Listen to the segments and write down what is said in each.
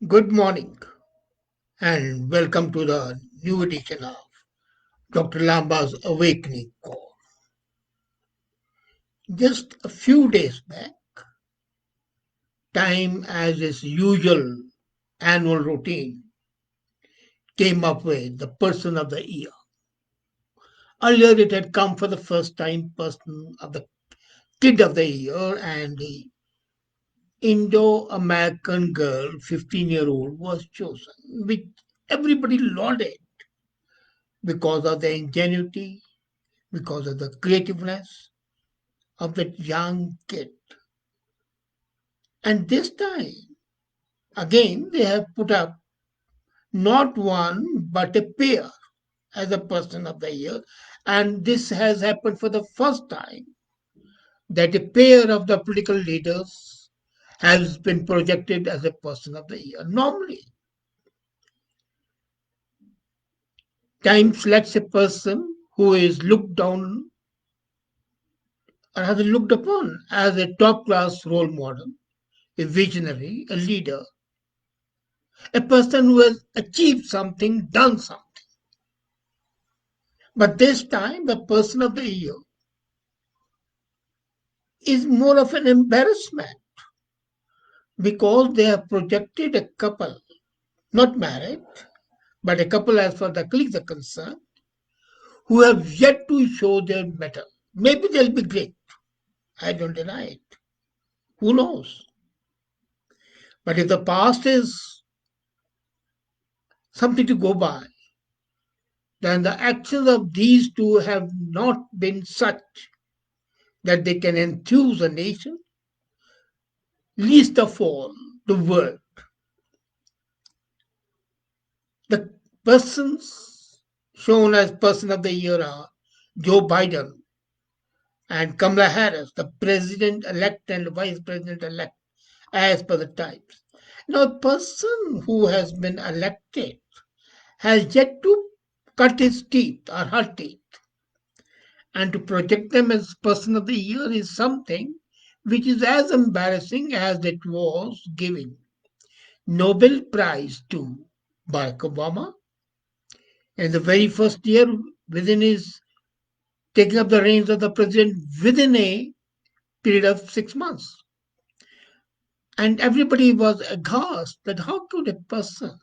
Good morning and welcome to the new edition of Dr. Lamba's Awakening Call. Just a few days back, time as its usual annual routine came up with the person of the year. Earlier it had come for the first time person of the kid of the year and the Indo-American girl, 15-year-old, was chosen, which everybody lauded because of their ingenuity, because of the creativeness, of that young kid. And this time, again, they have put up not one but a pair as a person of the year. And this has happened for the first time that a pair of the political leaders has been projected as a person of the year. Normally, time selects a person who is looked down or has been looked upon as a top class role model, a visionary, a leader, a person who has achieved something, done something. But this time, the person of the year is more of an embarrassment because they have projected a couple, not married, but a couple as far as the colleagues are concerned, who have yet to show their mettle. Maybe they'll be great. I don't deny it. Who knows? But if the past is something to go by, then the actions of these two have not been such that they can enthuse a nation, least of all the world. The persons shown as person of the year are Joe Biden and Kamala Harris, the president elect and vice president elect, as per the Times. Now, a person who has been elected has yet to cut his teeth or her teeth, and to project them as person of the year is something which is as embarrassing as it was giving Nobel Prize to Barack Obama in the very first year within his taking up the reins of the president within a period of 6 months. And everybody was aghast that how could a person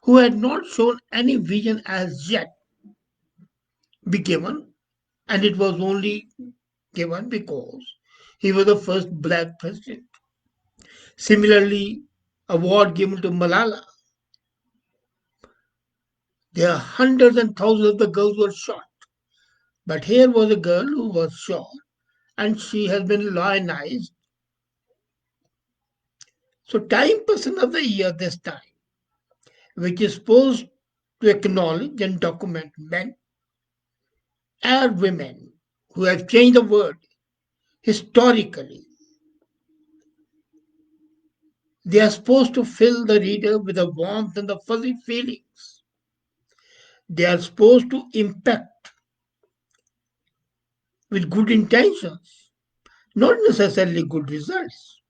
who had not shown any vision as yet be given, and it was only given because he was the first black president. Similarly, award given to Malala. There are hundreds and thousands of the girls who were shot. But here was a girl who was shot and she has been lionized. So time person of the year this time, which is supposed to acknowledge and document men and women who have changed the world historically. They are supposed to fill the reader with the warmth and the fuzzy feelings. They are supposed to impact with good intentions, not necessarily good results.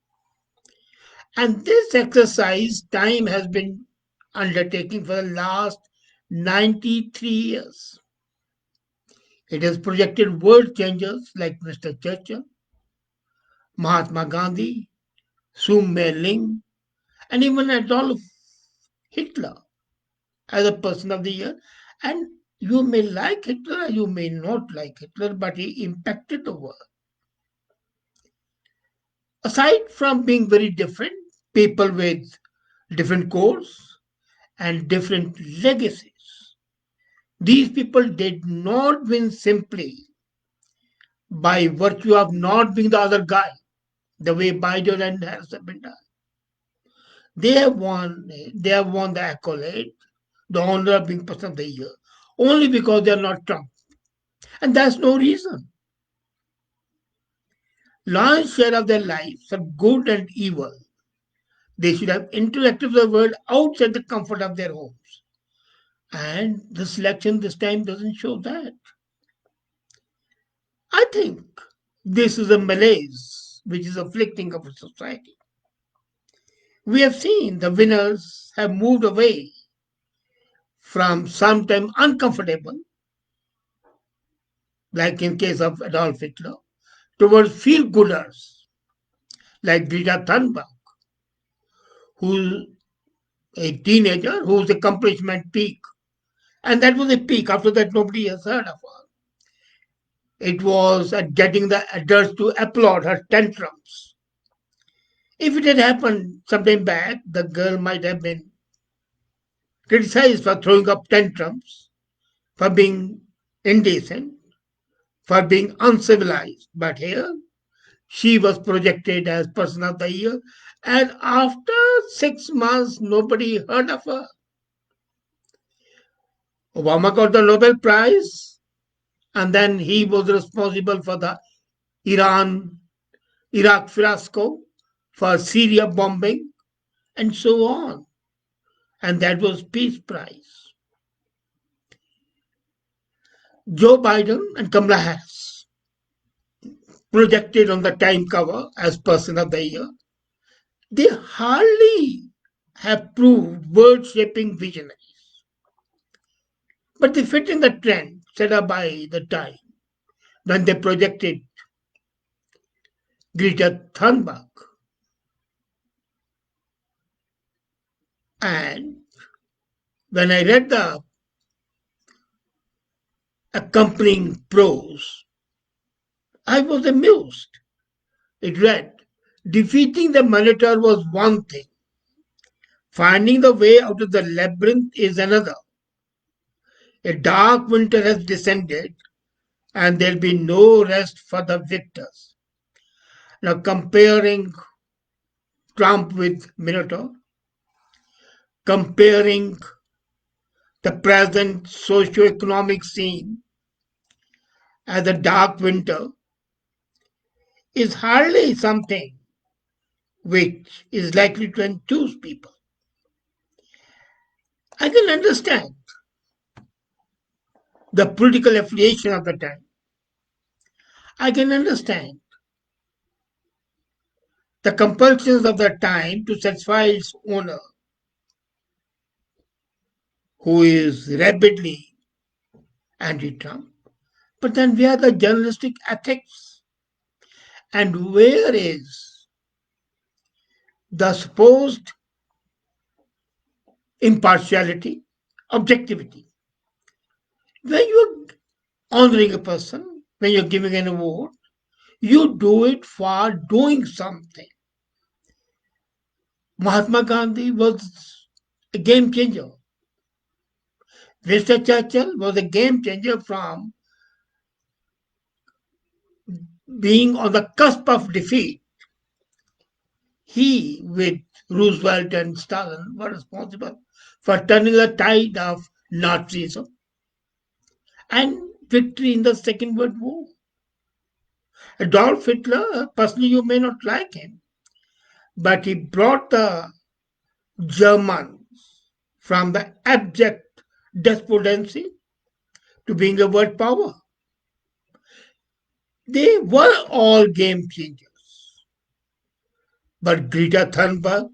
And this exercise time has been undertaking for the last 93 years. It has projected world changers like Mr. Churchill, Mahatma Gandhi, Sun Mei-ling, and even Adolf Hitler as a person of the year. And you may like Hitler, you may not like Hitler, but he impacted the world. Aside from being very different, people with different cores and different legacies, these people did not win simply by virtue of not being the other guy, the way Biden and Harris have been done. They have won the accolade, the honor of being person of the year, only because they are not Trump. And that's no reason. Lion's share of their lives are good and evil. They should have interacted with the world outside the comfort of their homes. And the selection this time doesn't show that. I think this is a malaise which is afflicting our society. We have seen the winners have moved away from sometimes uncomfortable, like in case of Adolf Hitler, towards feel-gooders like Greta Thunberg, who's a teenager whose accomplishment peak. And that was a peak. After that, nobody has heard of her. It was at getting the adults to applaud her tantrums. If it had happened sometime back, the girl might have been criticized for throwing up tantrums, for being indecent, for being uncivilized. But here, she was projected as Person of the Year, and after 6 months, nobody heard of her. Obama got the Nobel Prize, and then he was responsible for the Iran Iraq fiasco, for Syria bombing, and so on. And that was Peace Prize. Joe Biden and Kamala Harris, projected on the Time cover as Person of the Year, they hardly have proved world-shaping visionaries, but they fit in the trend set up by the Time when they projected Greta Thunberg. And when I read the accompanying prose, I was amused. It read, defeating the Minotaur was one thing, finding the way out of the labyrinth is another. A dark winter has descended, and there'll be no rest for the victors. Now, comparing Trump with Minotaur, comparing the present socio-economic scene as a dark winter is hardly something which is likely to enthuse people. I can understand the political affiliation of the time. I can understand the compulsions of the time to satisfy its owner, who is rabidly anti-Trump. But then where are the journalistic ethics? And where is the supposed impartiality, objectivity? When you're honoring a person, when you're giving an award, you do it for doing something. Mahatma Gandhi was a game changer. Winston Churchill was a game changer from being on the cusp of defeat. He, with Roosevelt and Stalin, were responsible for turning the tide of Nazism and victory in the Second World War. Adolf Hitler, personally, you may not like him, but he brought the Germans from the abject despondency to being a world power. They were all game changers. But Greta Thunberg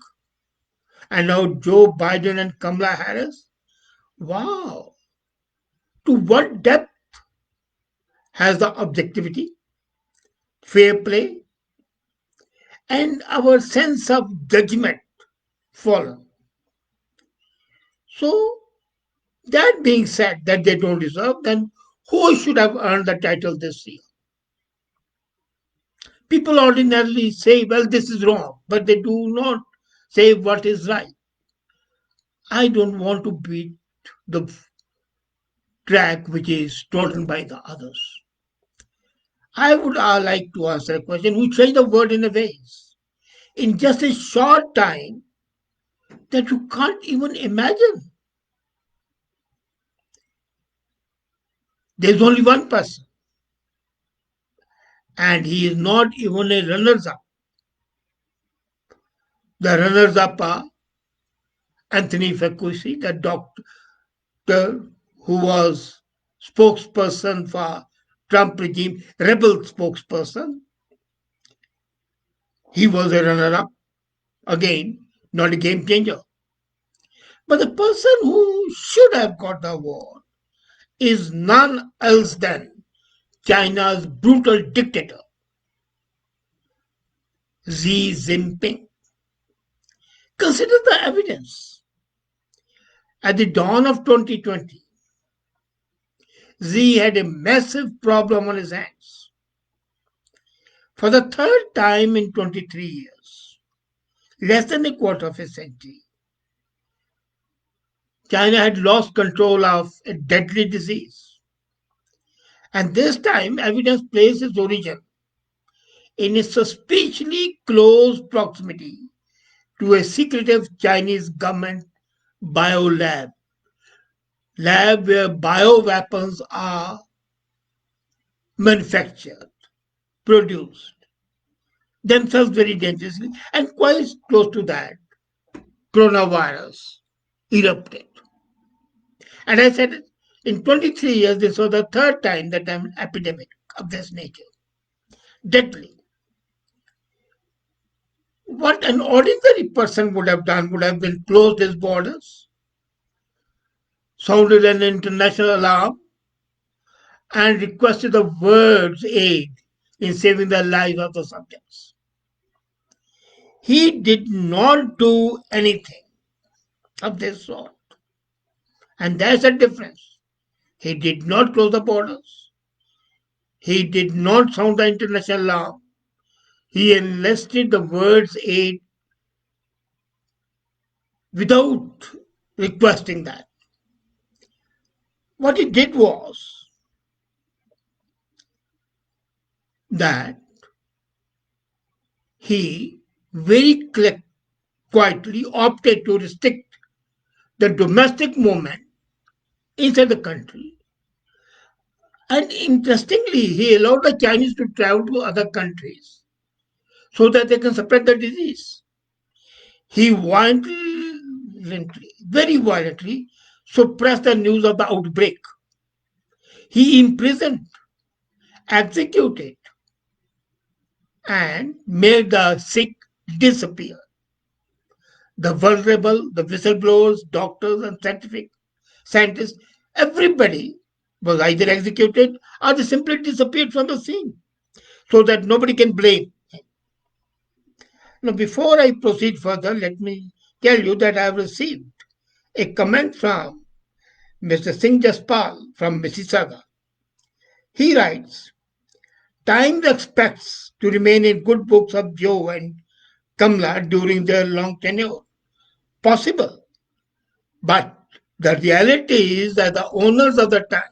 and now Joe Biden and Kamala Harris, wow, to what depth has the objectivity, fair play, and our sense of judgment fallen? So, that being said, that they don't deserve, then who should have earned the title this year? People ordinarily say, well, this is wrong, but they do not say what is right. I don't want to beat the track which is trodden by the others. I would like to answer a question. We change the word in a ways in just a short time that you can't even imagine. There's only one person, and he is not even a runners up. The runners up are Anthony Fauci, the doctor who was spokesperson for Trump regime, rebel spokesperson. He was a runner up again not a game changer. But the person who should have got the award is none else than China's brutal dictator, Xi Jinping. Consider the evidence. At the dawn of 2020, Xi had a massive problem on his hands. For the third time in 23 years, less than a quarter of a century, China had lost control of a deadly disease. And this time, evidence placed its origin in a suspiciously close proximity to a secretive Chinese government biolab, lab where bioweapons are manufactured, produced, themselves very dangerously, and quite close to that, coronavirus erupted. And I said, in 23 years, this was the third time that an epidemic of this nature, deadly. What an ordinary person would have done would have been closed his borders, sounded an international alarm, and requested the world's aid in saving the lives of the subjects. He did not do anything of this sort. And there's a difference. He did not close the borders. He did not sound the international alarm. He enlisted the world's aid without requesting that. What he did was that he very quietly opted to restrict the domestic movement inside the country. And interestingly, he allowed the Chinese to travel to other countries so that they can spread the disease. He violently, very violently, suppressed the news of the outbreak. He imprisoned, executed, and made the sick disappear. The vulnerable, the whistleblowers, doctors, and scientists, everybody was either executed or they simply disappeared from the scene so that nobody can blame. Now, before I proceed further, let me tell you that I have received a comment from Mr. Singh Jaspal from Mississauga. He writes, Times expects to remain in good books of Joe and Kamla during their long tenure. Possible. But the reality is that the owners of the time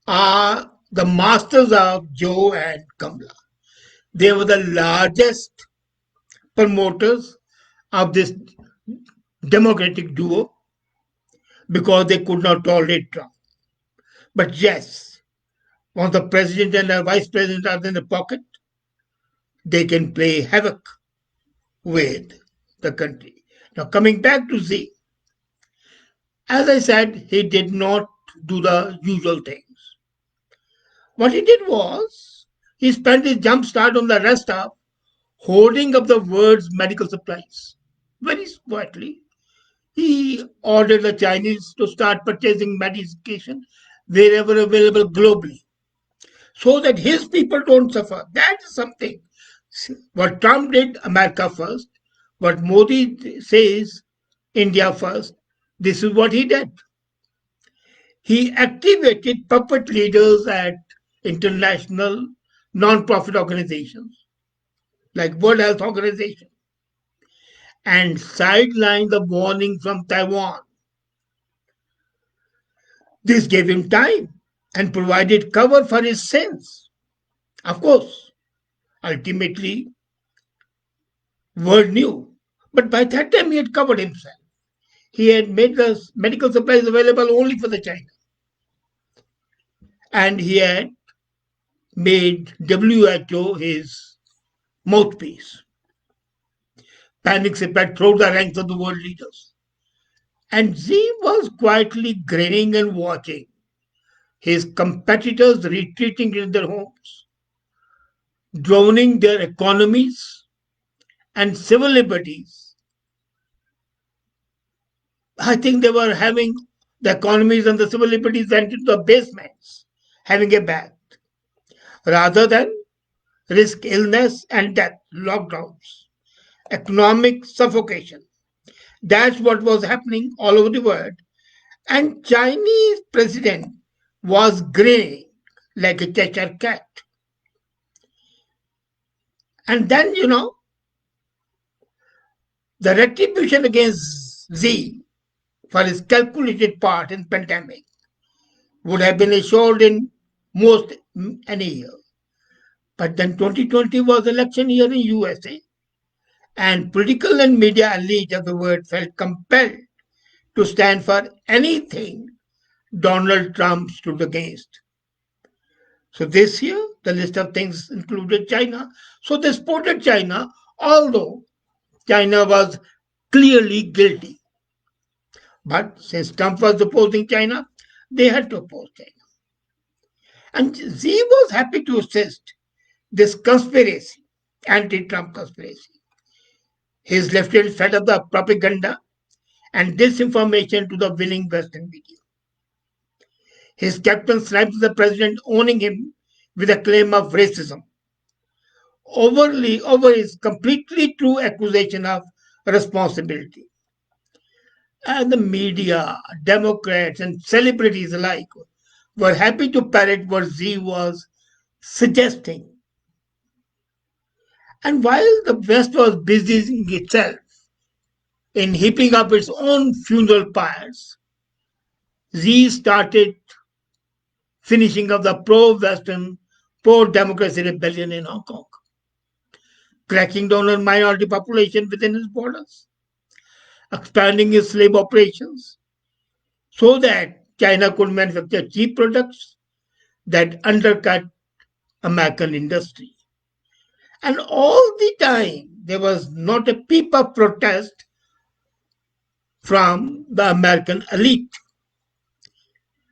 are the masters of Joe and Kamla. They were the largest promoters of this democratic duo because they could not tolerate Trump. But yes, once the president and the vice president are in the pocket, they can play havoc with the country. Now, coming back to Z, as I said, he did not do the usual things. What he did was he spent his jump start on the rest of hoarding up the world's medical supplies. Very quietly, he ordered the Chinese to start purchasing medication wherever available globally so that his people don't suffer. That is something. What Trump did, America first. What Modi says, India first. This is what he did. He activated puppet leaders at international non-profit organizations like World Health Organization and sidelined the warning from Taiwan. This gave him time and provided cover for his sins. Of course, ultimately, world knew. But by that time, he had covered himself. He had made the medical supplies available only for the China. And he had made WHO his mouthpiece. Panic spread throughout the ranks of the world leaders. And Xi was quietly grinning and watching his competitors retreating in their homes, drowning their economies and civil liberties I think they were having the economies and the civil liberties went into the basements, having a bath, rather than risk illness and death, lockdowns, economic suffocation. That's what was happening all over the world. And Chinese president was grinning like a Cheshire cat. And then, the retribution against Z for his calculated part in pandemic would have been assured in most any year. But then 2020 was election year in USA, and political and media elite of the world felt compelled to stand for anything Donald Trump stood against. So this year, the list of things included China. So they supported China, although China was clearly guilty. But since Trump was opposing China, they had to oppose China. And Xi was happy to assist this conspiracy, anti-Trump conspiracy. His lieutenants fed up the propaganda and disinformation to the willing Western media. His captain sniped the president, owning him with a claim of racism, overly over his completely true accusation of responsibility. And the media, Democrats, and celebrities alike were happy to parrot what Z was suggesting. And while the West was busying itself in heaping up its own funeral pyres, Z started finishing up the pro-Western, pro-democracy rebellion in Hong Kong, cracking down on minority population within its borders, expanding its slave operations so that China could manufacture cheap products that undercut American industry. And all the time, there was not a peep of protest from the American elite.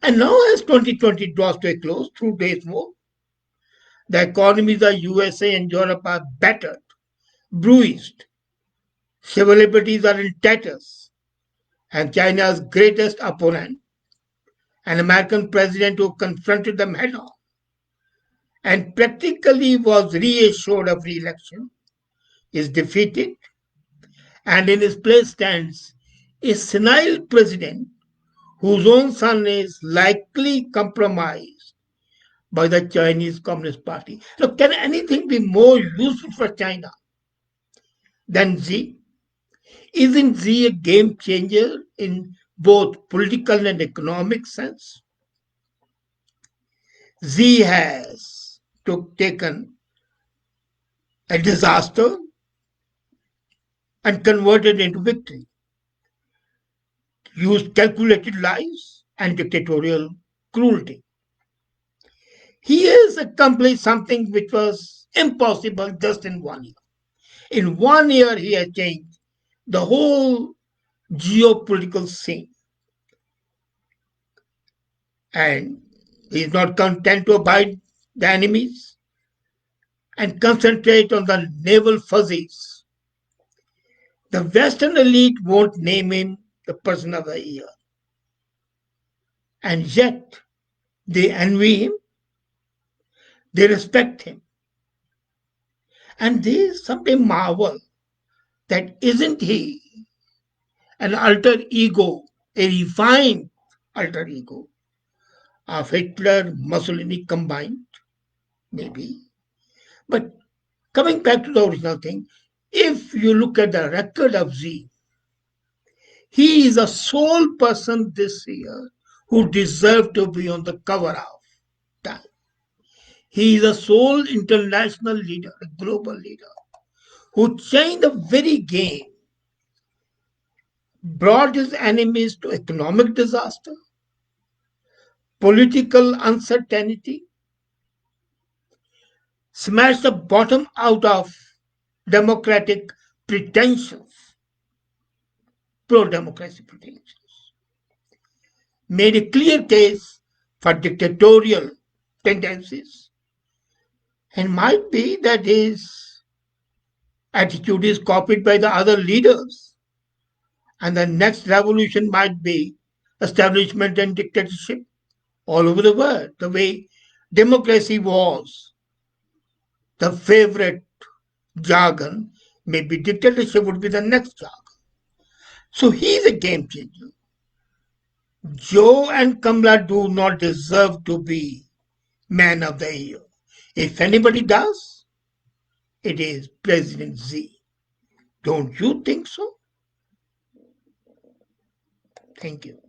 And now, as 2020 draws to a close, through days more, the economies of USA and Europe are battered, bruised, civil liberties are in tatters, and China's greatest opponent, an American president who confronted them head on and practically was reassured of re election, is defeated, and in his place stands a senile president whose own son is likely compromised by the Chinese Communist Party. So, can anything be more useful for China than Xi? Isn't Xi a game changer in both political and economic sense? Xi has taken a disaster and converted it into victory, used calculated lies and dictatorial cruelty. He has accomplished something which was impossible just in 1 year. In 1 year, he has changed the whole geopolitical scene. And he is not content to abide the enemies and concentrate on the naval fuzzies. The Western elite won't name him the person of the year. And yet, they envy him, they respect him, and they sometimes marvel that isn't he an alter ego, a refined alter ego of Hitler, Mussolini combined, maybe. But coming back to the original thing, if you look at the record of Z, he is the sole person this year who deserved to be on the cover of Time. He is the sole international leader, a global leader, who changed the very game, brought his enemies to economic disaster, political uncertainty, smashed the bottom out of democratic pretensions, pro democracy pretensions, made a clear case for dictatorial tendencies, and might be that his attitude is copied by the other leaders And the next revolution might be establishment and dictatorship all over the world. The way democracy was the favorite jargon, maybe dictatorship would be the next jargon. So he's a game changer. Joe and Kamala do not deserve to be man of the year. If anybody does, it is President Z. Don't you think so? Thank you.